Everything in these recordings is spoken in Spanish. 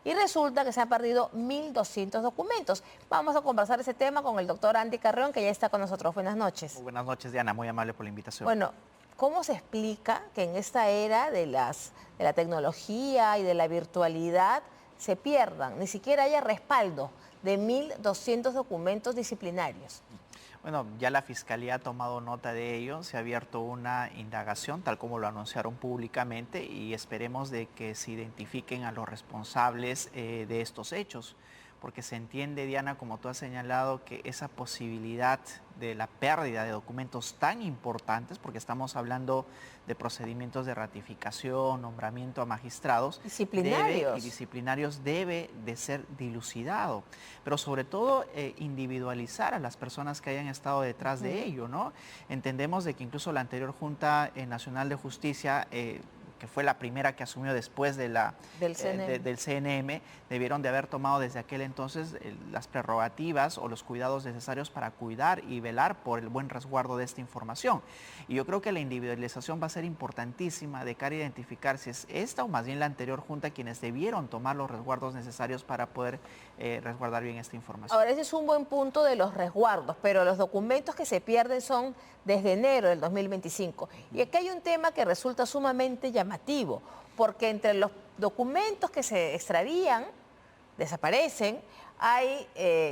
y resulta que se han perdido 1.200 documentos. Vamos a conversar ese tema con el doctor Andy Carreón, que ya está con nosotros. Buenas noches. Muy buenas noches, Diana, muy amable por la invitación. Bueno, ¿cómo se explica que en esta era de la tecnología y de la virtualidad se pierdan, ni siquiera haya respaldo de 1.200 documentos disciplinarios? Bueno, ya la Fiscalía ha tomado nota de ello, se ha abierto una indagación, tal como lo anunciaron públicamente, y esperemos de que se identifiquen a los responsables de estos hechos, porque se entiende, Diana, como tú has señalado, que esa posibilidad de la pérdida de documentos tan importantes, porque estamos hablando de procedimientos de ratificación, nombramiento a magistrados, disciplinarios debe de ser dilucidado, pero sobre todo individualizar a las personas que hayan estado detrás de ello, ¿no? Entendemos de que incluso la anterior Junta Nacional de Justicia, que fue la primera que asumió después de del CNM, debieron de haber tomado desde aquel entonces las prerrogativas o los cuidados necesarios para cuidar y velar por el buen resguardo de esta información. Y yo creo que la individualización va a ser importantísima de cara a identificar si es esta o más bien la anterior Junta quienes debieron tomar los resguardos necesarios para poder resguardar bien esta información. Ahora, ese es un buen punto de los resguardos, pero los documentos que se pierden son desde enero del 2025. Y aquí hay un tema que resulta sumamente llamativo, porque entre los documentos que se extravían, desaparecen, hay,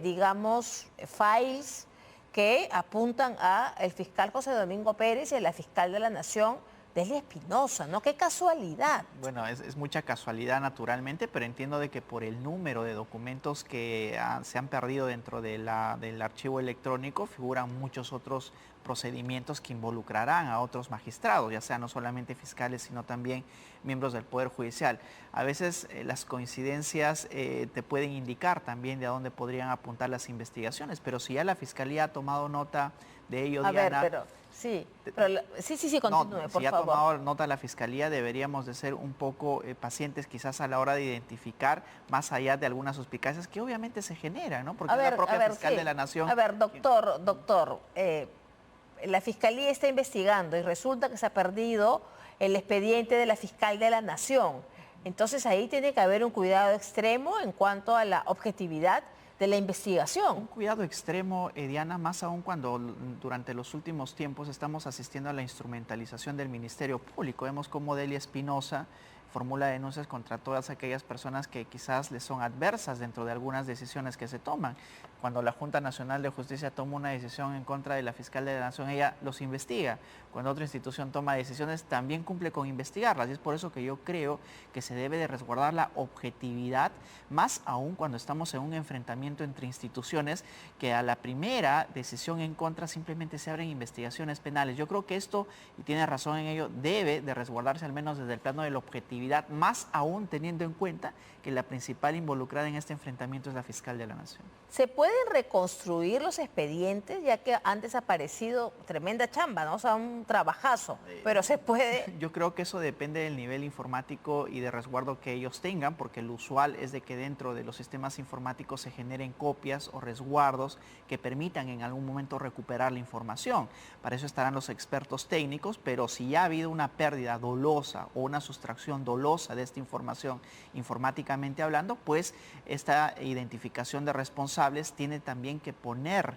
digamos, files que apuntan al fiscal José Domingo Pérez y a la fiscal de la Nación, Delia Espinosa, ¿no? ¡Qué casualidad! Bueno, es mucha casualidad naturalmente, pero entiendo de que por el número de documentos que se han perdido dentro de del archivo electrónico figuran muchos otros procedimientos que involucrarán a otros magistrados, ya sean no solamente fiscales, sino también miembros del Poder Judicial. A veces las coincidencias te pueden indicar también de a dónde podrían apuntar las investigaciones, pero si ya la Fiscalía ha tomado nota de ello, Diana... Sí, continúe, por favor. Si ha tomado nota la Fiscalía, deberíamos de ser un poco pacientes quizás a la hora de identificar, más allá de algunas suspicacias que obviamente se generan, ¿no? Porque la propia fiscal de la Nación... A ver, doctor, la Fiscalía está investigando y resulta que se ha perdido el expediente de la fiscal de la Nación. Entonces ahí tiene que haber un cuidado extremo en cuanto a la objetividad de la investigación. Un cuidado extremo, Diana, más aún cuando durante los últimos tiempos estamos asistiendo a la instrumentalización del Ministerio Público. Vemos cómo Delia Espinosa formula denuncias contra todas aquellas personas que quizás les son adversas dentro de algunas decisiones que se toman. Cuando la Junta Nacional de Justicia toma una decisión en contra de la fiscal de la Nación, ella los investiga. Cuando otra institución toma decisiones, también cumple con investigarlas. Y es por eso que yo creo que se debe de resguardar la objetividad, más aún cuando estamos en un enfrentamiento entre instituciones, que a la primera decisión en contra simplemente se abren investigaciones penales. Yo creo que esto, y tiene razón en ello, debe de resguardarse al menos desde el plano de la objetividad, más aún teniendo en cuenta que la principal involucrada en este enfrentamiento es la fiscal de la Nación. ¿Se pueden reconstruir los expedientes? Ya que antes ha parecido tremenda chamba, ¿no? O sea, un trabajazo, pero se puede... Yo creo que eso depende del nivel informático y de resguardo que ellos tengan, porque lo usual es de que dentro de los sistemas informáticos se generen copias o resguardos que permitan en algún momento recuperar la información. Para eso estarán los expertos técnicos, pero si ya ha habido una pérdida dolosa o una sustracción dolosa de esta información informáticamente hablando, pues esta identificación de responsables tiene también que poner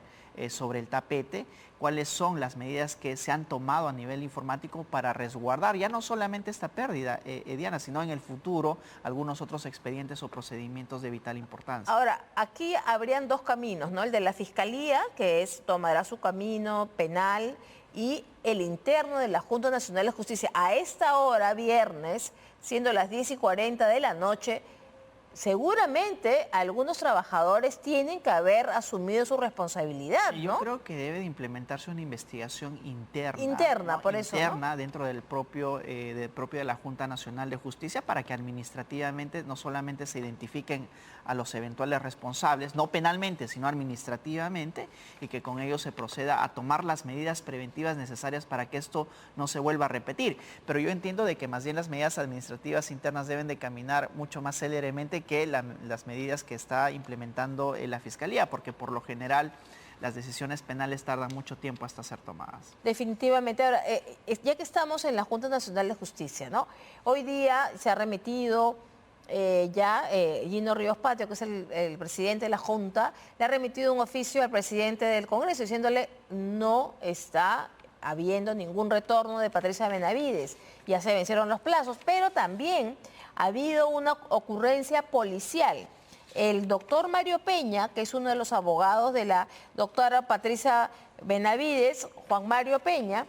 sobre el tapete cuáles son las medidas que se han tomado a nivel informático para resguardar ya no solamente esta pérdida, Diana, sino en el futuro algunos otros expedientes o procedimientos de vital importancia. Ahora, aquí habrían dos caminos, ¿no? El de la Fiscalía, que tomará su camino penal, y el interno de la Junta Nacional de Justicia. A esta hora, viernes, siendo las 10:40 de la noche, seguramente algunos trabajadores tienen que haber asumido su responsabilidad, ¿no? Yo creo que debe de implementarse una investigación interna. Interna, ¿no? Por eso, interna, ¿no? Dentro del propio de la Junta Nacional de Justicia, para que administrativamente no solamente se identifiquen a los eventuales responsables, no penalmente, sino administrativamente, y que con ello se proceda a tomar las medidas preventivas necesarias para que esto no se vuelva a repetir. Pero yo entiendo de que más bien las medidas administrativas internas deben de caminar mucho más céleramente que las medidas que está implementando la Fiscalía, porque por lo general las decisiones penales tardan mucho tiempo hasta ser tomadas. Definitivamente. Ahora, ya que estamos en la Junta Nacional de Justicia, ¿no? Hoy día se ha remitido Gino Ríos Patio, que es el presidente de la Junta, le ha remitido un oficio al presidente del Congreso diciéndole no está habiendo ningún retorno de Patricia Benavides. Ya se vencieron los plazos, pero también ha habido una ocurrencia policial. El doctor Mario Peña, que es uno de los abogados de la doctora Patricia Benavides, Juan Mario Peña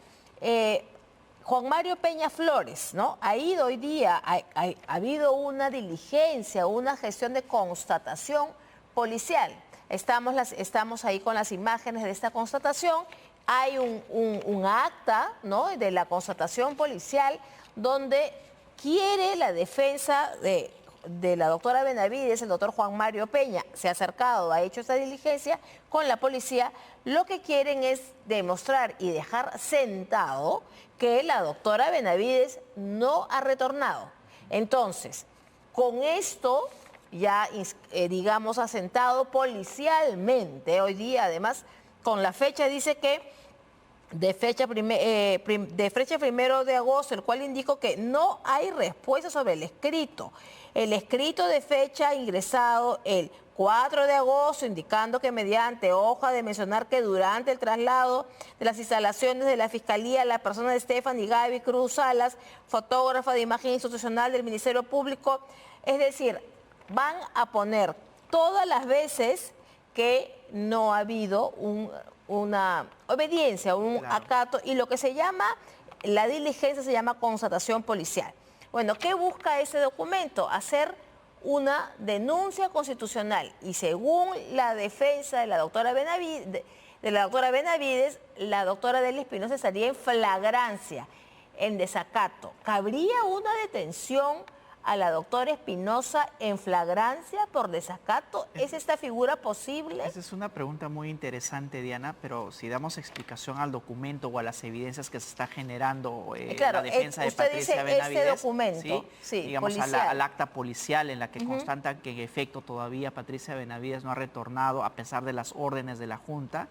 Flores, ¿no? Ha ido hoy día, ha habido una diligencia, una gestión de constatación policial. Estamos ahí con las imágenes de esta constatación. Hay un acta, ¿no?, de la constatación policial donde quiere la defensa de la doctora Benavides, el doctor Juan Mario Peña, se ha acercado, ha hecho esta diligencia con la policía. Lo que quieren es demostrar y dejar sentado que la doctora Benavides no ha retornado. Entonces, con esto ya, digamos, asentado policialmente, hoy día además, con la fecha dice que de fecha 1 de agosto, el cual indicó que no hay respuesta sobre el escrito. El escrito de fecha ingresado el 4 de agosto, indicando que mediante hoja de mencionar que durante el traslado de las instalaciones de la Fiscalía, la persona de Stephanie Gaby Cruz Salas, fotógrafa de imagen institucional del Ministerio Público, es decir, van a poner todas las veces que no ha habido una obediencia, un acato, y lo que se llama, la diligencia se llama constatación policial. Bueno, ¿qué busca ese documento? Hacer una denuncia constitucional, y según la defensa de la doctora Benavides, la doctora Delia Espinosa estaría en flagrancia, en desacato. ¿Cabría una detención a la doctora Espinosa en flagrancia por desacato? ¿Es esta figura posible? Esa es una pregunta muy interesante, Diana, pero si damos explicación al documento o a las evidencias que se está generando claro, la defensa de Patricia Benavides, este documento, ¿sí? Digamos al acta policial en la que constata que en efecto todavía Patricia Benavides no ha retornado a pesar de las órdenes de la Junta,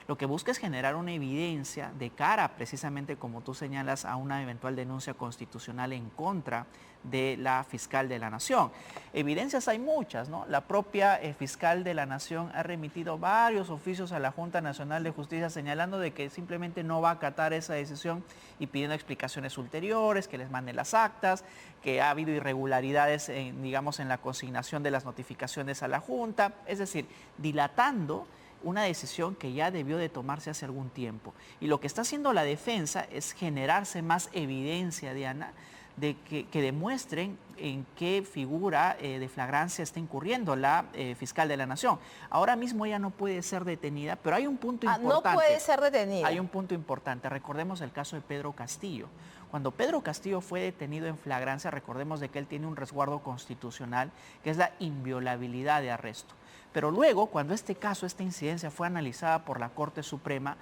lo que busca es generar una evidencia de cara, precisamente como tú señalas, a una eventual denuncia constitucional en contra de la fiscal de la Nación. Evidencias hay muchas, ¿no? La propia fiscal de la Nación ha remitido varios oficios a la Junta Nacional de Justicia señalando de que simplemente no va a acatar esa decisión y pidiendo explicaciones ulteriores, que les manden las actas, que ha habido irregularidades digamos, en la consignación de las notificaciones a la Junta, es decir, dilatando una decisión que ya debió de tomarse hace algún tiempo. Y lo que está haciendo la defensa es generarse más evidencia, Diana, de que demuestren en qué figura de flagrancia está incurriendo la fiscal de la Nación. Ahora mismo ella no puede ser detenida, pero hay un punto importante. No puede ser detenida. Hay un punto importante. Recordemos el caso de Pedro Castillo. Cuando Pedro Castillo fue detenido en flagrancia, recordemos de que él tiene un resguardo constitucional, que es la inviolabilidad de arresto. Pero luego, cuando esta incidencia fue analizada por la Corte Suprema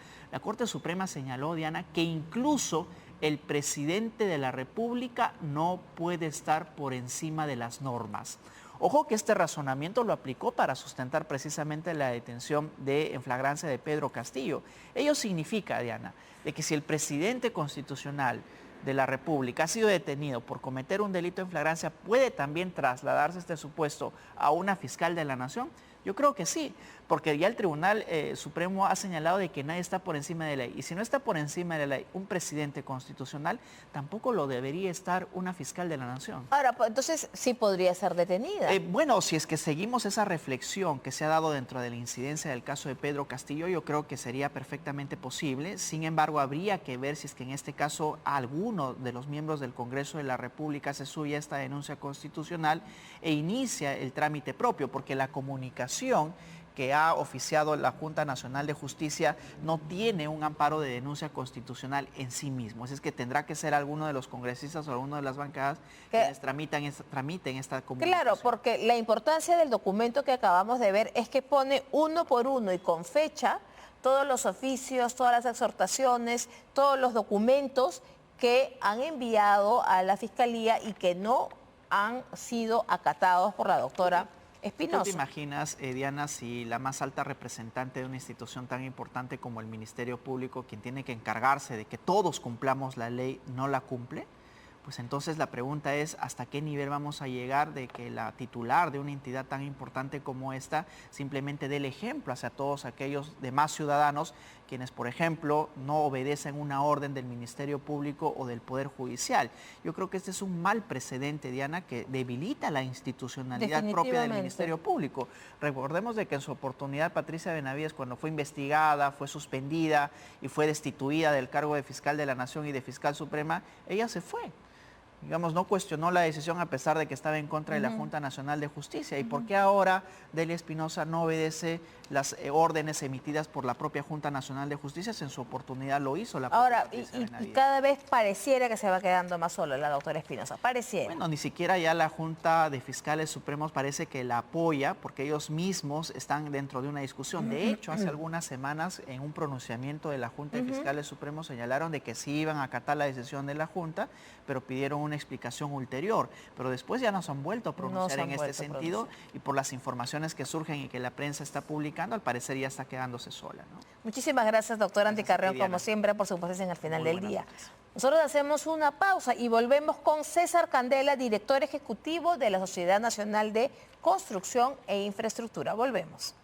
señaló, Diana, que incluso el presidente de la República no puede estar por encima de las normas. Ojo que este razonamiento lo aplicó para sustentar precisamente la detención en flagrancia de Pedro Castillo. Ello significa, Diana, de que si el presidente constitucional de la República ha sido detenido por cometer un delito en flagrancia, ¿puede también trasladarse este supuesto a una fiscal de la Nación? Yo creo que sí, porque ya el Tribunal Supremo ha señalado de que nadie está por encima de la ley. Y si no está por encima de la ley un presidente constitucional, tampoco lo debería estar una fiscal de la Nación. Ahora, pues, entonces sí podría ser detenida. Bueno, si es que seguimos esa reflexión que se ha dado dentro de la incidencia del caso de Pedro Castillo, yo creo que sería perfectamente posible. Sin embargo, habría que ver si es que en este caso alguno de los miembros del Congreso de la República se sube a esta denuncia constitucional e inicia el trámite propio, porque la comunicación que ha oficiado la Junta Nacional de Justicia no tiene un amparo de denuncia constitucional en sí mismo. Así es que tendrá que ser alguno de los congresistas o alguno de las bancadas quienes tramiten esta comunicación. Claro, porque la importancia del documento que acabamos de ver es que pone uno por uno y con fecha todos los oficios, todas las exhortaciones, todos los documentos que han enviado a la Fiscalía y que no han sido acatados por la doctora Espinosa. ¿Tú te imaginas, Diana, si la más alta representante de una institución tan importante como el Ministerio Público, quien tiene que encargarse de que todos cumplamos la ley, no la cumple? pues entonces la pregunta es hasta qué nivel vamos a llegar de que la titular de una entidad tan importante como esta simplemente dé el ejemplo hacia todos aquellos demás ciudadanos quienes, por ejemplo, no obedecen una orden del Ministerio Público o del Poder Judicial. Yo creo que este es un mal precedente, Diana, que debilita la institucionalidad propia del Ministerio Público. Recordemos de que en su oportunidad Patricia Benavides, cuando fue investigada, fue suspendida y fue destituida del cargo de fiscal de la Nación y de fiscal suprema, ella se fue. Digamos, no cuestionó la decisión a pesar de que estaba en contra de la Junta Nacional de Justicia. ¿Y por qué ahora Delia Espinosa no obedece las órdenes emitidas por la propia Junta Nacional de Justicia? En su oportunidad lo hizo la propia Patricia Benavides. Y cada vez pareciera que se va quedando más sola la doctora Espinosa, pareciera. Bueno, ni siquiera ya la Junta de Fiscales Supremos parece que la apoya porque ellos mismos están dentro de una discusión. De hecho, hace algunas semanas en un pronunciamiento de la Junta de Fiscales Supremos señalaron de que sí iban a acatar la decisión de la Junta, pero pidieron una explicación ulterior. Pero después ya no se han vuelto a pronunciar en este sentido y por las informaciones que surgen y que la prensa está publicando, al parecer ya está quedándose sola, ¿no? Muchísimas gracias, doctora Andy Carreón, como siempre, por su presencia en el final del día. Nosotros hacemos una pausa y volvemos con César Candela, director ejecutivo de la Sociedad Nacional de Construcción e Infraestructura. Volvemos.